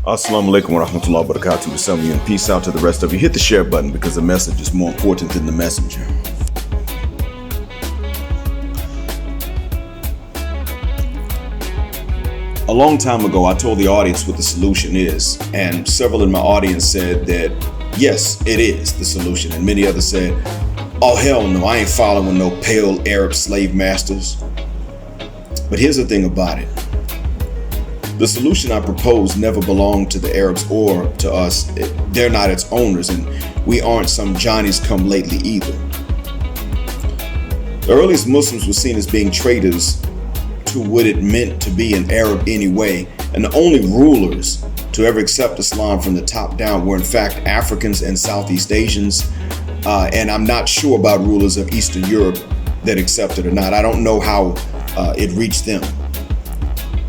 Assalamu alaikum wa rahmatullahi wa barakatuh. Some of you, and peace out to the rest of you. Hit the share button because the message is more important than the messenger. A long time ago, I told the audience what the solution is, and several in my audience said that yes, it is the solution, and many others said, oh hell no, I ain't following no pale Arab slave masters. But here's the thing about it. The solution I propose never belonged to the Arabs or to us. They're not its owners, and we aren't some Johnnies come lately either. The earliest Muslims were seen as being traitors to what it meant to be an Arab anyway, and the only rulers to ever accept Islam from the top down were in fact Africans and Southeast Asians, and I'm not sure about rulers of Eastern Europe that accepted or not. I don't know how it reached them.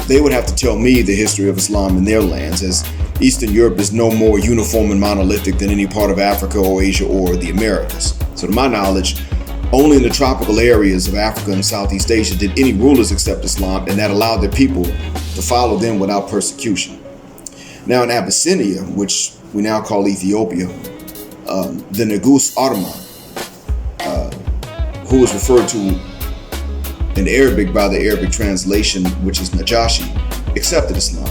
They would have to tell me the history of Islam in their lands, as Eastern Europe is no more uniform and monolithic than any part of Africa or Asia or the Americas. So to my knowledge, only in the tropical areas of Africa and Southeast Asia did any rulers accept Islam, and that allowed their people to follow them without persecution. Now in Abyssinia, which we now call Ethiopia, the Negus Arma, who was referred to in Arabic by the Arabic translation, which is Najashi, accepted Islam.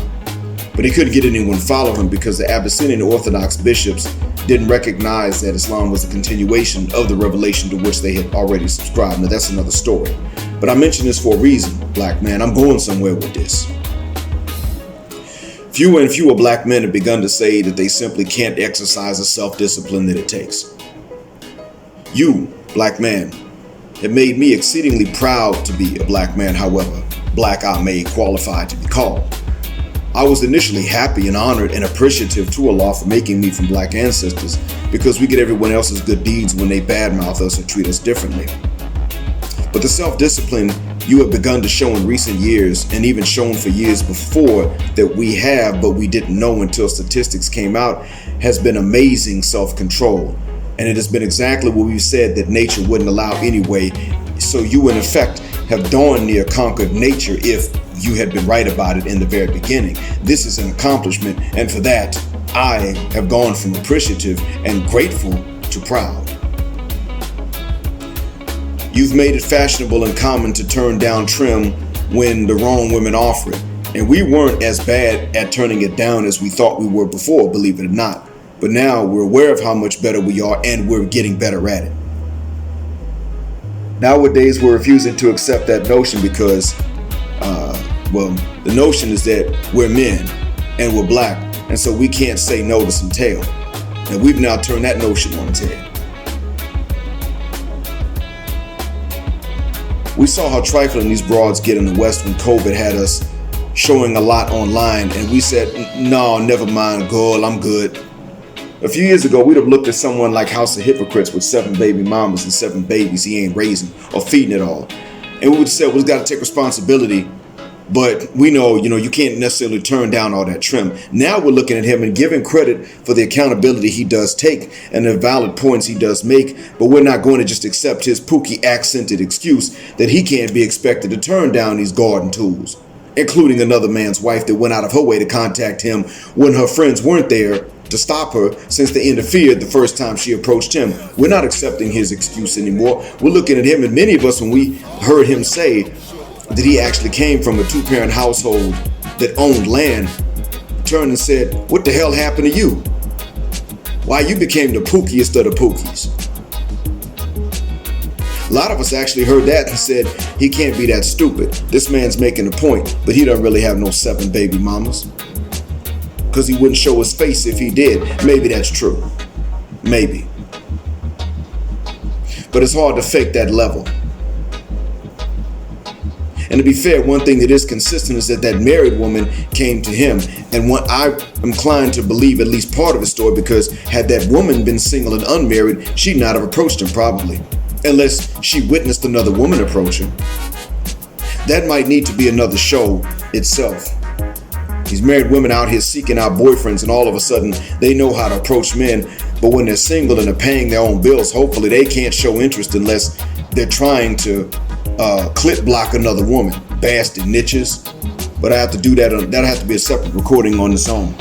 But he couldn't get anyone to follow him because the Abyssinian Orthodox bishops didn't recognize that Islam was a continuation of the revelation to which they had already subscribed. Now that's another story. But I mention this for a reason, black man. I'm going somewhere with this. Fewer and fewer black men have begun to say that they simply can't exercise the self-discipline that it takes. You, black man, have made me exceedingly proud to be a black man, however black I may qualify to be called. I was initially happy and honored and appreciative to Allah for making me from black ancestors, because we get everyone else's good deeds when they badmouth us or treat us differently. But the self-discipline you have begun to show in recent years, and even shown for years before that we have, but we didn't know until statistics came out, has been amazing self-control. And it has been exactly what we've said that nature wouldn't allow anyway. So you in effect have darn near conquered nature if you had been right about it in the very beginning. This is an accomplishment, and for that, I have gone from appreciative and grateful to proud. You've made it fashionable and common to turn down trim when the wrong women offer it. And we weren't as bad at turning it down as we thought we were before, believe it or not. But now we're aware of how much better we are, and we're getting better at it. Nowadays, we're refusing to accept that notion because, the notion is that we're men and we're black, and so we can't say no to some tail. And we've now turned that notion on its head. We saw how trifling these broads get in the West when COVID had us showing a lot online, and we said, no, never mind, girl, I'm good. A few years ago, we'd have looked at someone like House of Hypocrites with 7 baby mamas and 7 babies he ain't raising or feeding at all. And we would say, well, he's got to take responsibility, but we know, you can't necessarily turn down all that trim. Now we're looking at him and giving credit for the accountability he does take and the valid points he does make, but we're not going to just accept his pooky accented excuse that he can't be expected to turn down these garden tools, including another man's wife that went out of her way to contact him when her friends weren't there to stop her, since they interfered the first time she approached him. We're not accepting his excuse anymore. We're looking at him, and many of us, when we heard him say that he actually came from a 2-parent household that owned land, turned and said, what the hell happened to you? Why, you became the pookiest of the pookies. A lot of us actually heard that and said, he can't be that stupid. This man's making a point, but he doesn't really have no 7 baby mamas. Because he wouldn't show his face if he did. Maybe that's true. Maybe. But it's hard to fake that level. And to be fair, one thing that is consistent is that married woman came to him. And what I'm inclined to believe at least part of his story, because had that woman been single and unmarried, she'd not have approached him probably. Unless she witnessed another woman approach him. That might need to be another show itself. These married women out here seeking out boyfriends, and all of a sudden they know how to approach men, but when they're single and they're paying their own bills, hopefully they can't show interest unless they're trying to clip block another woman. Bastard niches. But I have to do that. That'll have to be a separate recording on its own.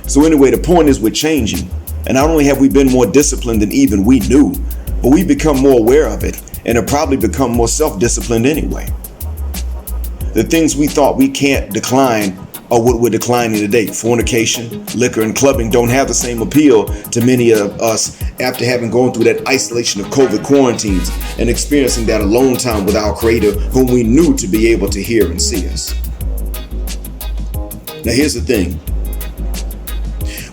So anyway, the point is we're changing. And not only have we been more disciplined than even we knew, but we've become more aware of it and have probably become more self-disciplined anyway. The things we thought we can't decline are what we're declining today. Fornication, liquor, and clubbing don't have the same appeal to many of us after having gone through that isolation of COVID quarantines and experiencing that alone time with our Creator, whom we knew to be able to hear and see us. Now here's the thing.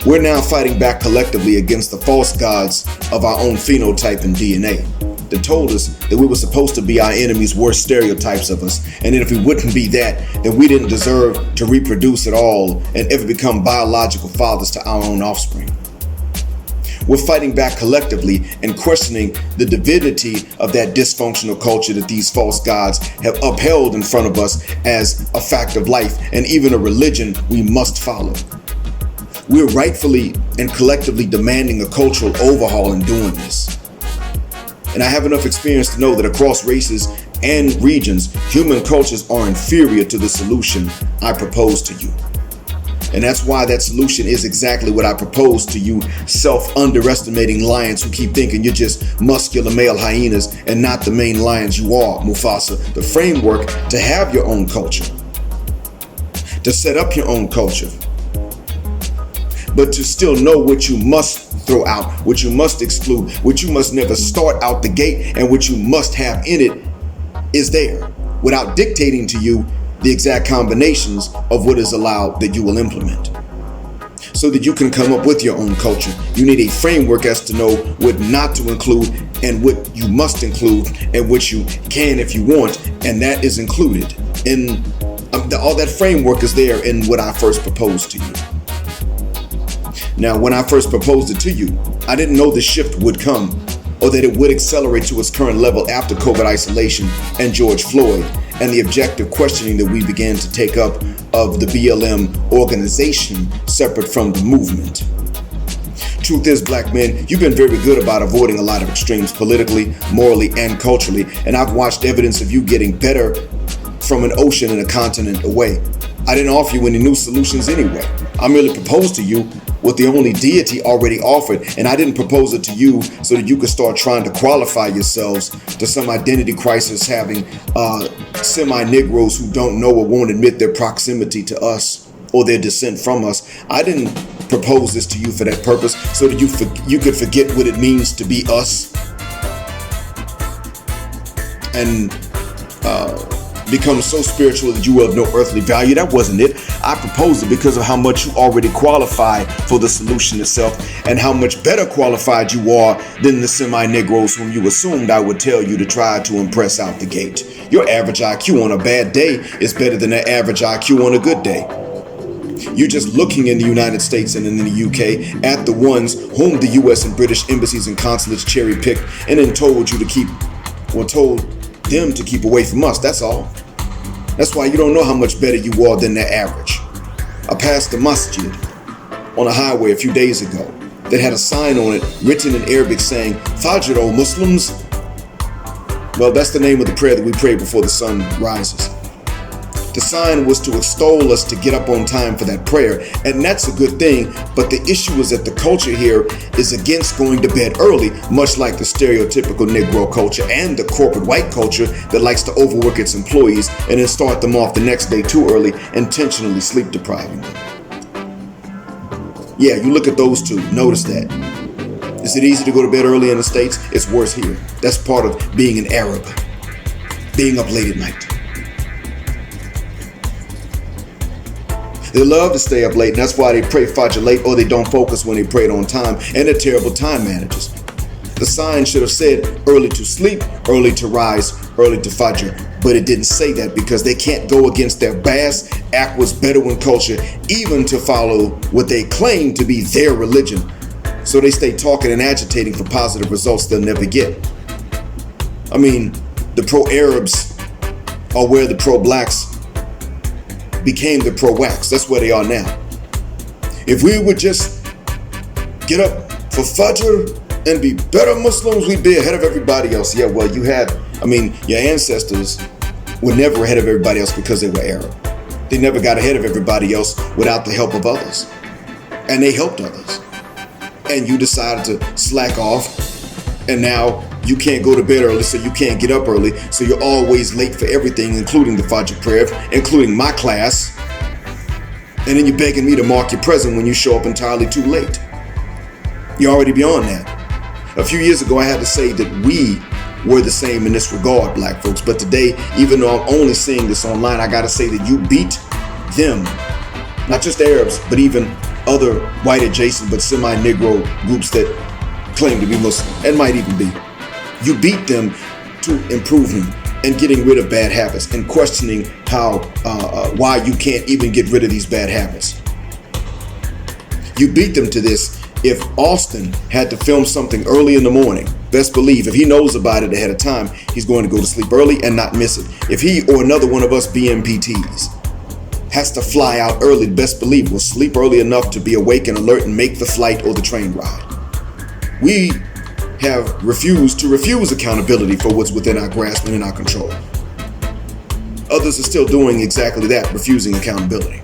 We're now fighting back collectively against the false gods of our own phenotype and DNA that told us that we were supposed to be our enemy's worst stereotypes of us, and that if we wouldn't be that, then we didn't deserve to reproduce at all and ever become biological fathers to our own offspring. We're fighting back collectively and questioning the divinity of that dysfunctional culture that these false gods have upheld in front of us as a fact of life and even a religion we must follow. We're rightfully and collectively demanding a cultural overhaul in doing this. And I have enough experience to know that across races and regions, human cultures are inferior to the solution I propose to you. And that's why that solution is exactly what I propose to you self-underestimating lions who keep thinking you're just muscular male hyenas and not the main lions you are, Mufasa. The framework to have your own culture, to set up your own culture, but to still know what you must throw out, what you must exclude, what you must never start out the gate, and what you must have in it is there, without dictating to you the exact combinations of what is allowed that you will implement. So that you can come up with your own culture, you need a framework as to know what not to include and what you must include and what you can if you want, and that is included in all that framework is there in what I first proposed to you. Now, when I first proposed it to you, I didn't know the shift would come or that it would accelerate to its current level after COVID isolation and George Floyd and the objective questioning that we began to take up of the BLM organization separate from the movement. Truth is, black men, you've been very good about avoiding a lot of extremes politically, morally, and culturally, and I've watched evidence of you getting better from an ocean and a continent away. I didn't offer you any new solutions anyway. I merely proposed to you what the only deity already offered, and I didn't propose it to you so that you could start trying to qualify yourselves to some identity crisis having semi-Negroes who don't know or won't admit their proximity to us or their descent from us. I didn't propose this to you for that purpose so that you could forget what it means to be us and become so spiritual that you were of no earthly value. That wasn't it. I proposed it because of how much you already qualify for the solution itself and how much better qualified you are than the semi-Negroes whom you assumed I would tell you to try to impress out the gate. Your average IQ on a bad day is better than the average IQ on a good day. You're just looking in the United States and in the UK at the ones whom the US and British embassies and consulates cherry-picked and then told you to keep, or told them to keep away from us, that's all. That's why you don't know how much better you are than the average. I passed the masjid on a highway a few days ago that had a sign on it written in Arabic saying, Fajr, O Muslims. Well, that's the name of the prayer that we pray before the sun rises. The sign was to extol us to get up on time for that prayer, and that's a good thing, but the issue is that the culture here is against going to bed early, much like the stereotypical Negro culture and the corporate white culture that likes to overwork its employees and then start them off the next day too early, intentionally sleep depriving them. Yeah, you look at those two, notice that. Is it easy to go to bed early in the States? It's worse here. That's part of being an Arab, being up late at night. They love to stay up late, and that's why they pray Fajr late, or they don't focus when they prayed on time, and they're terrible time managers. The sign should have said early to sleep, early to rise, early to Fajr, but it didn't say that because they can't go against their vast, backwards Bedouin culture, even to follow what they claim to be their religion. So they stay talking and agitating for positive results they'll never get. I mean, the pro-Arabs are where the pro-blacks became the pro-wax. That's where they are now. If we would just get up for Fajr and be better Muslims, we'd be ahead of everybody else. Yeah, well, your ancestors were never ahead of everybody else because they were Arab. They never got ahead of everybody else without the help of others. And they helped others. And you decided to slack off, and now you can't go to bed early, so you can't get up early, so you're always late for everything, including the Fajr prayer, including my class. And then you're begging me to mark your present when you show up entirely too late. You're already beyond that. A few years ago, I had to say that we were the same in this regard, black folks. But today, even though I'm only seeing this online, I gotta say that you beat them. Not just Arabs, but even other white adjacent but semi-Negro groups that claim to be Muslim and might even be. You beat them to improving and getting rid of bad habits and questioning why you can't even get rid of these bad habits. You beat them to this. If Austin had to film something early in the morning, best believe if he knows about it ahead of time, he's going to go to sleep early and not miss it. If he or another one of us BMPTs has to fly out early, best believe we'll sleep early enough to be awake and alert and make the flight or the train ride. We have refused accountability for what's within our grasp and in our control. Others are still doing exactly that, refusing accountability.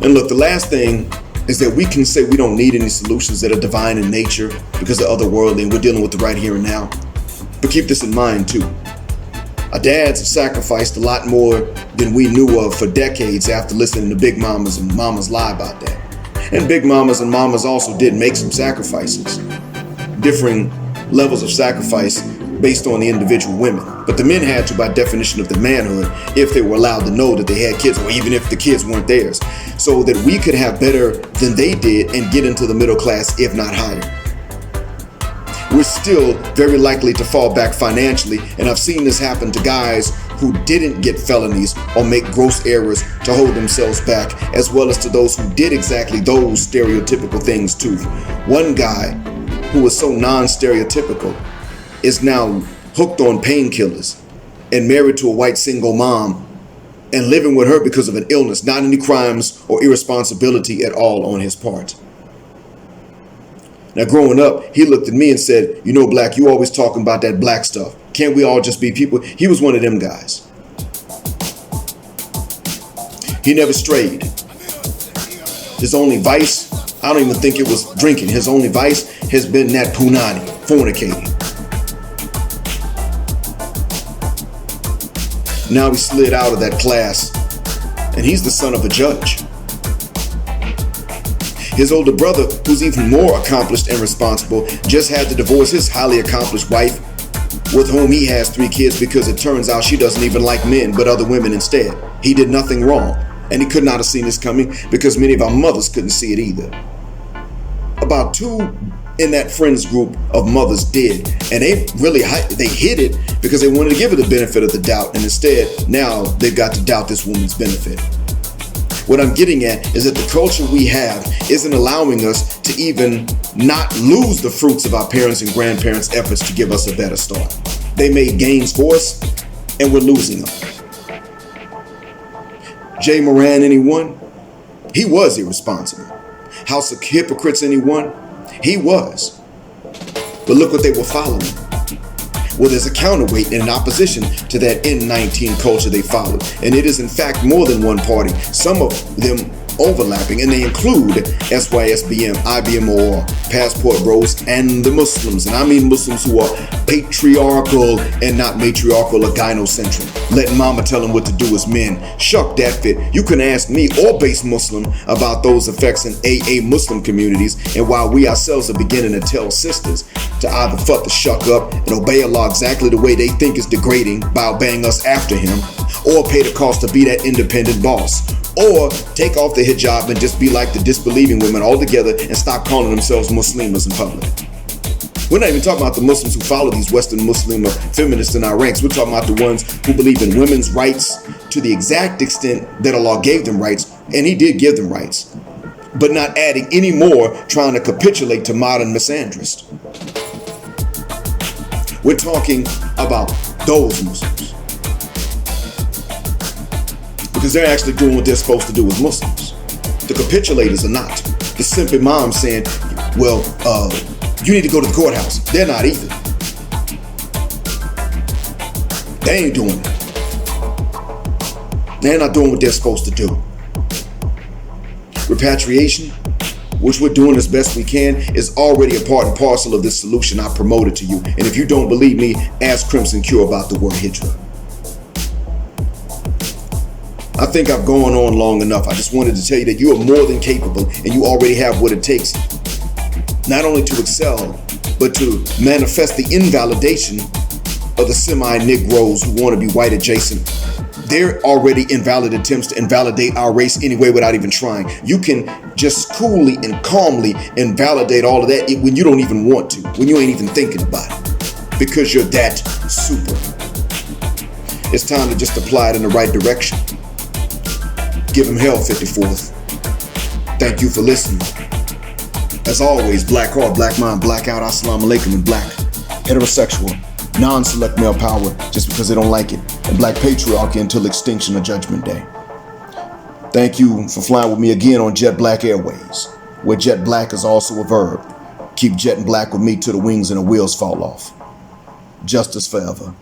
And look, the last thing is that we can say we don't need any solutions that are divine in nature because they're otherworldly and we're dealing with the right here and now. But keep this in mind too. Our dads have sacrificed a lot more than we knew of for decades after listening to big mamas and mamas lie about that. And big mamas and mamas also did make some sacrifices, differing levels of sacrifice based on the individual women. But the men had to, by definition of the manhood, if they were allowed to know that they had kids, or even if the kids weren't theirs, so that we could have better than they did and get into the middle class, if not higher. We're still very likely to fall back financially, and I've seen this happen to guys who didn't get felonies or make gross errors to hold themselves back, as well as to those who did exactly those stereotypical things too. One guy who was so non-stereotypical is now hooked on painkillers and married to a white single mom and living with her because of an illness, not any crimes or irresponsibility at all on his part. Now, growing up, he looked at me and said, "You know, Black, you always talking about that black stuff. Can't we all just be people?" He was one of them guys. He never strayed. His only vice, I don't even think it was drinking. His only vice has been that punani, fornicating. Now he slid out of that class, and he's the son of a judge. His older brother, who's even more accomplished and responsible, just had to divorce his highly accomplished wife, with whom he has 3 kids, because it turns out she doesn't even like men but other women instead. He did nothing wrong, and he could not have seen this coming because many of our mothers couldn't see it either. About 2 in that friends group of mothers did, and they hid it because they wanted to give her the benefit of the doubt, and instead now they've got to doubt this woman's benefit. What I'm getting at is that the culture we have isn't allowing us to even not lose the fruits of our parents' and grandparents' efforts to give us a better start. They made gains for us, and we're losing them. Jay Moran, anyone? He was irresponsible. House of Hypocrites, anyone? He was. But look what they were following. Well, there's a counterweight and an opposition to that N19 culture they followed. And it is in fact more than one party, some of them overlapping, and they include SYSBM, IBMOR, Passport Bros, and the Muslims. And I mean Muslims who are patriarchal and not matriarchal or gynocentric. Letting mama tell them what to do as men. Shuck that fit. You can ask me or base Muslim about those effects in AA Muslim communities, and while we ourselves are beginning to tell sisters to either fuck the shuck up and obey Allah exactly the way they think is degrading by obeying us after him, or pay the cost to be that independent boss, or take off the hijab and just be like the disbelieving women altogether and stop calling themselves Muslimas in public. We're not even talking about the Muslims who follow these Western Muslim or feminists in our ranks. We're talking about the ones who believe in women's rights to the exact extent that Allah gave them rights, and He did give them rights, but not adding any more, trying to capitulate to modern misandrists. We're talking about those Muslims, because they're actually doing what they're supposed to do as Muslims. The capitulators are not. The simp imam saying, well, you need to go to the courthouse. They're not either. They ain't doing it. They're not doing what they're supposed to do. Repatriation, which we're doing as best we can, is already a part and parcel of this solution I promoted to you. And if you don't believe me, ask Crimson Cure about the word Hydra. I think I've gone on long enough. I just wanted to tell you that you are more than capable and you already have what it takes, not only to excel, but to manifest the invalidation of the semi-Negroes who want to be white adjacent. They're already invalid attempts to invalidate our race anyway without even trying. You can just coolly and calmly invalidate all of that when you don't even want to, when you ain't even thinking about it, because you're that super. It's time to just apply it in the right direction. Give him hell, 54th. Thank you for listening. As always, black heart, black mind, black out, assalamu alaikum, and black heterosexual, non-select male power just because they don't like it, and black patriarchy until extinction of Judgment Day. Thank you for flying with me again on Jet Black Airways, where jet black is also a verb. Keep jetting black with me till the wings and the wheels fall off. Justice forever.